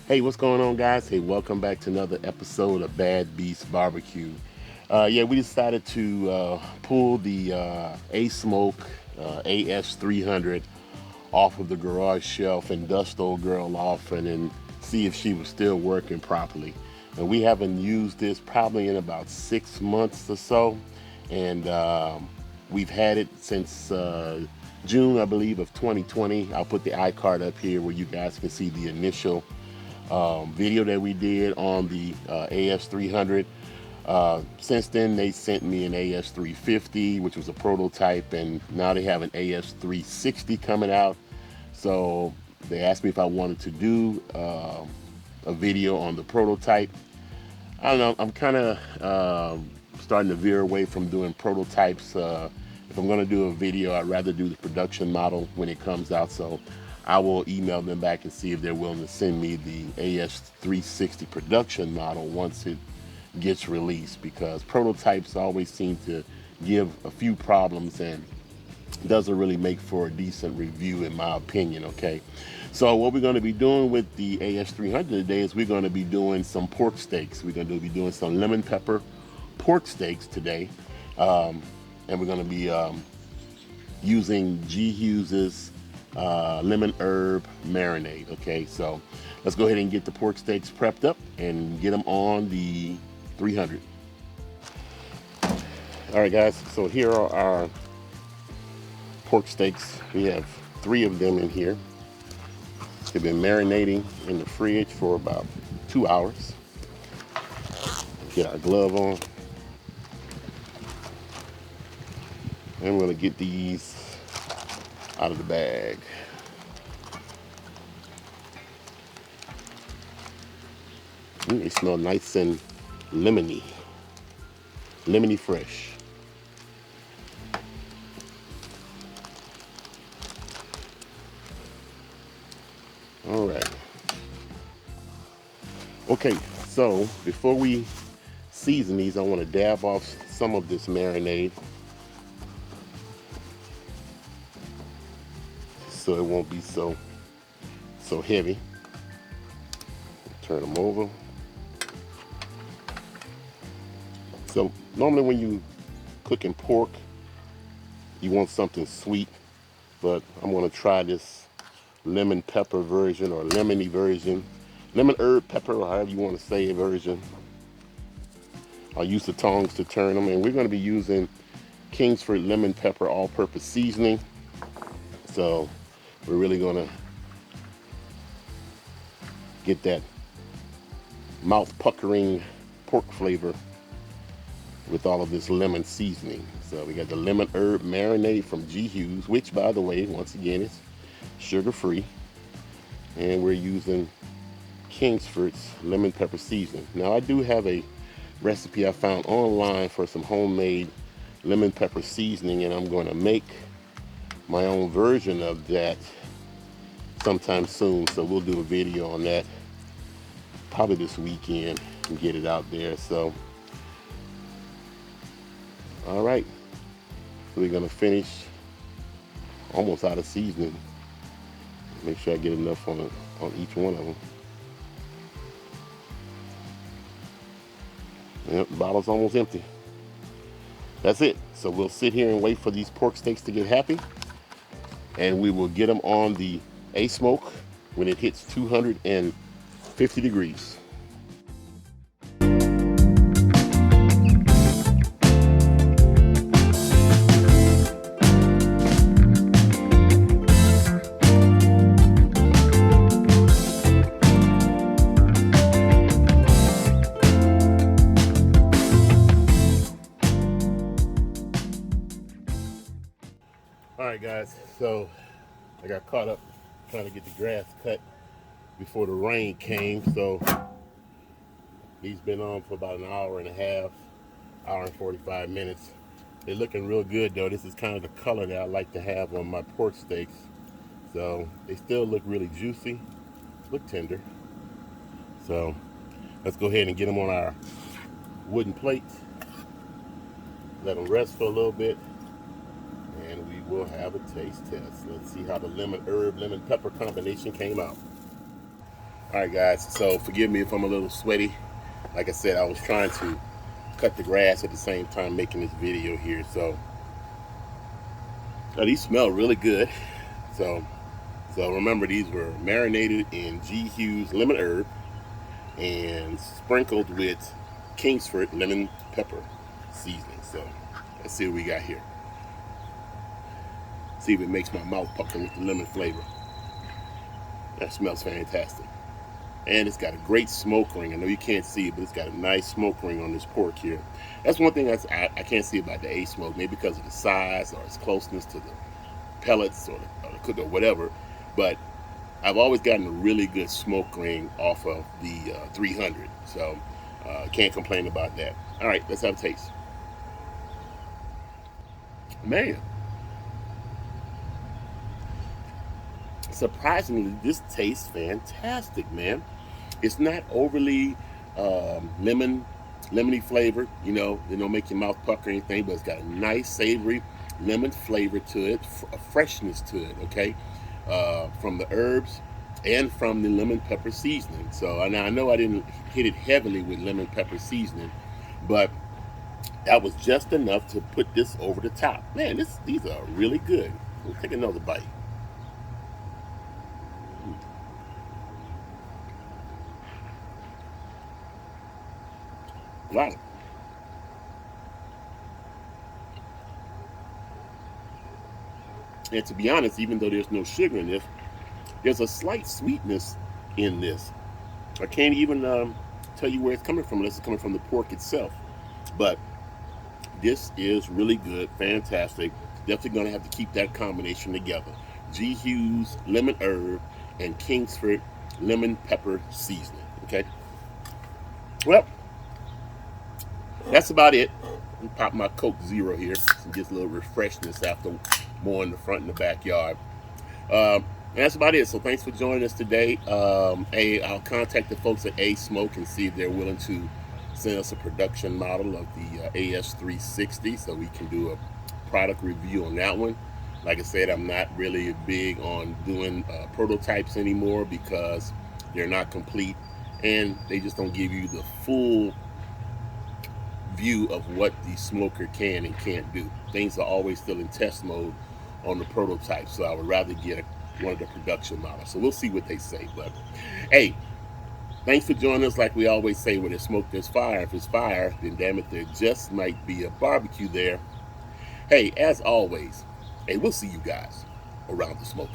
Hey, what's going on, guys? Hey, welcome back to another episode of Bad Beast Barbecue. Yeah, we decided to pull the ASmoke AS300 off of the garage shelf and dust old girl off and then see if she was still working properly. And we haven't used this probably in about 6 months or so. And we've had it since June, I believe, of 2020. I'll put the iCard up here where you guys can see the initial video that we did on the AS300. Since then, they sent me an AS350, which was a prototype, and now they have an AS360 coming out. So they asked me if I wanted to do a video on the prototype. I don't know, I'm kind of starting to veer away from doing prototypes. If I'm going to do a video, I'd rather do the production model when it comes out. So I will email them back and see if they're willing to send me the AS360 production model once it gets released, because prototypes always seem to give a few problems and doesn't really make for a decent review in my opinion. Okay, so what we're going to be doing with the AS300 today is we're going to be doing some pork steaks. We're going to be doing some lemon pepper pork steaks today, and we're going to be using Hughes's lemon herb marinade. Okay, so let's go ahead and get the pork steaks prepped up and get them on the 300. All right, guys, so here are our pork steaks. We have 3 of them in here. They've been marinating in the fridge for about 2 hours. Get our glove on. And we're gonna get these out of the bag. They smell nice and lemony fresh. All right. Okay, so before we season these, I want to dab off some of this marinade so it won't be so heavy. Turn them over. So normally when you cooking pork, you want something sweet, but I'm going to try this lemon pepper version, or lemony version, lemon herb pepper, or however you want to say it, version. I'll use the tongs to turn them, and we're going to be using Kingsford lemon pepper all-purpose seasoning. So we're really going to get that mouth-puckering pork flavor with all of this lemon seasoning. So we got the lemon herb marinade from Hughes, which, by the way, once again, is sugar-free. And we're using Kingsford's lemon pepper seasoning. Now, I do have a recipe I found online for some homemade lemon pepper seasoning, and I'm going to make my own version of that sometime soon. So we'll do a video on that probably this weekend and get it out there. So all right, so we're gonna finish almost out of seasoning. Make sure I get enough on each one of them. Yep, the bottle's almost empty. That's it. So we'll sit here and wait for these pork steaks to get happy, and we will get them on the ASmoke when it hits 250 degrees. All right, guys, so I got caught up trying to get the grass cut before the rain came. So he's been on for about an hour and a half, hour and 45 minutes. They're looking real good, though. This is kind of the color that I like to have on my pork steaks. So they still look really juicy, look tender. So let's go ahead and get them on our wooden plate. Let them rest for a little bit, and we will have a taste test. Let's see how the lemon herb, lemon pepper combination came out. All right, guys. So forgive me if I'm a little sweaty. Like I said, I was trying to cut the grass at the same time making this video here. So these smell really good. So remember, these were marinated in Hughes lemon herb and sprinkled with Kingsford lemon pepper seasoning. So let's see what we got here. See if it makes my mouth pucker with the lemon flavor. That smells fantastic. And it's got a great smoke ring. I know you can't see it, but it's got a nice smoke ring on this pork here. That's one thing I can't see about the ASmoke, maybe because of the size or its closeness to the pellets or the cook or whatever. But I've always gotten a really good smoke ring off of the 300. So can't complain about that. All right, let's have a taste. Man, surprisingly, this tastes fantastic, man. It's not overly lemony flavored. They don't make your mouth pucker or anything, but it's got a nice savory lemon flavor to it, a freshness to it. Okay, from the herbs and from the lemon pepper seasoning. So now I know I didn't hit it heavily with lemon pepper seasoning, but that was just enough to put this over the top. Man, these are really good. We'll take another bite. Wow. And to be honest, even though there's no sugar in this, there's a slight sweetness in this. I can't even tell you where it's coming from unless it's coming from the pork itself. But this is really good, fantastic. Definitely going to have to keep that combination together. Hughes lemon herb and Kingsford lemon pepper seasoning. Okay. Well, that's about it. Pop my Coke Zero here. Just a little refreshness after more in the front and the backyard. And that's about it. So thanks for joining us today. I'll contact the folks at ASmoke and see if they're willing to send us a production model of the AS360 so we can do a product review on that one. Like I said, I'm not really big on doing prototypes anymore because they're not complete and they just don't give you the full view of what the smoker can and can't do. Things are always still in test mode on the prototype, so I would rather get one of the production models. So we'll see what they say. But hey, thanks for joining us. Like we always say, where there's smoke, there's fire. If it's fire, then damn it, there just might be a barbecue there. Hey, as always, hey, we'll see you guys around the smoker.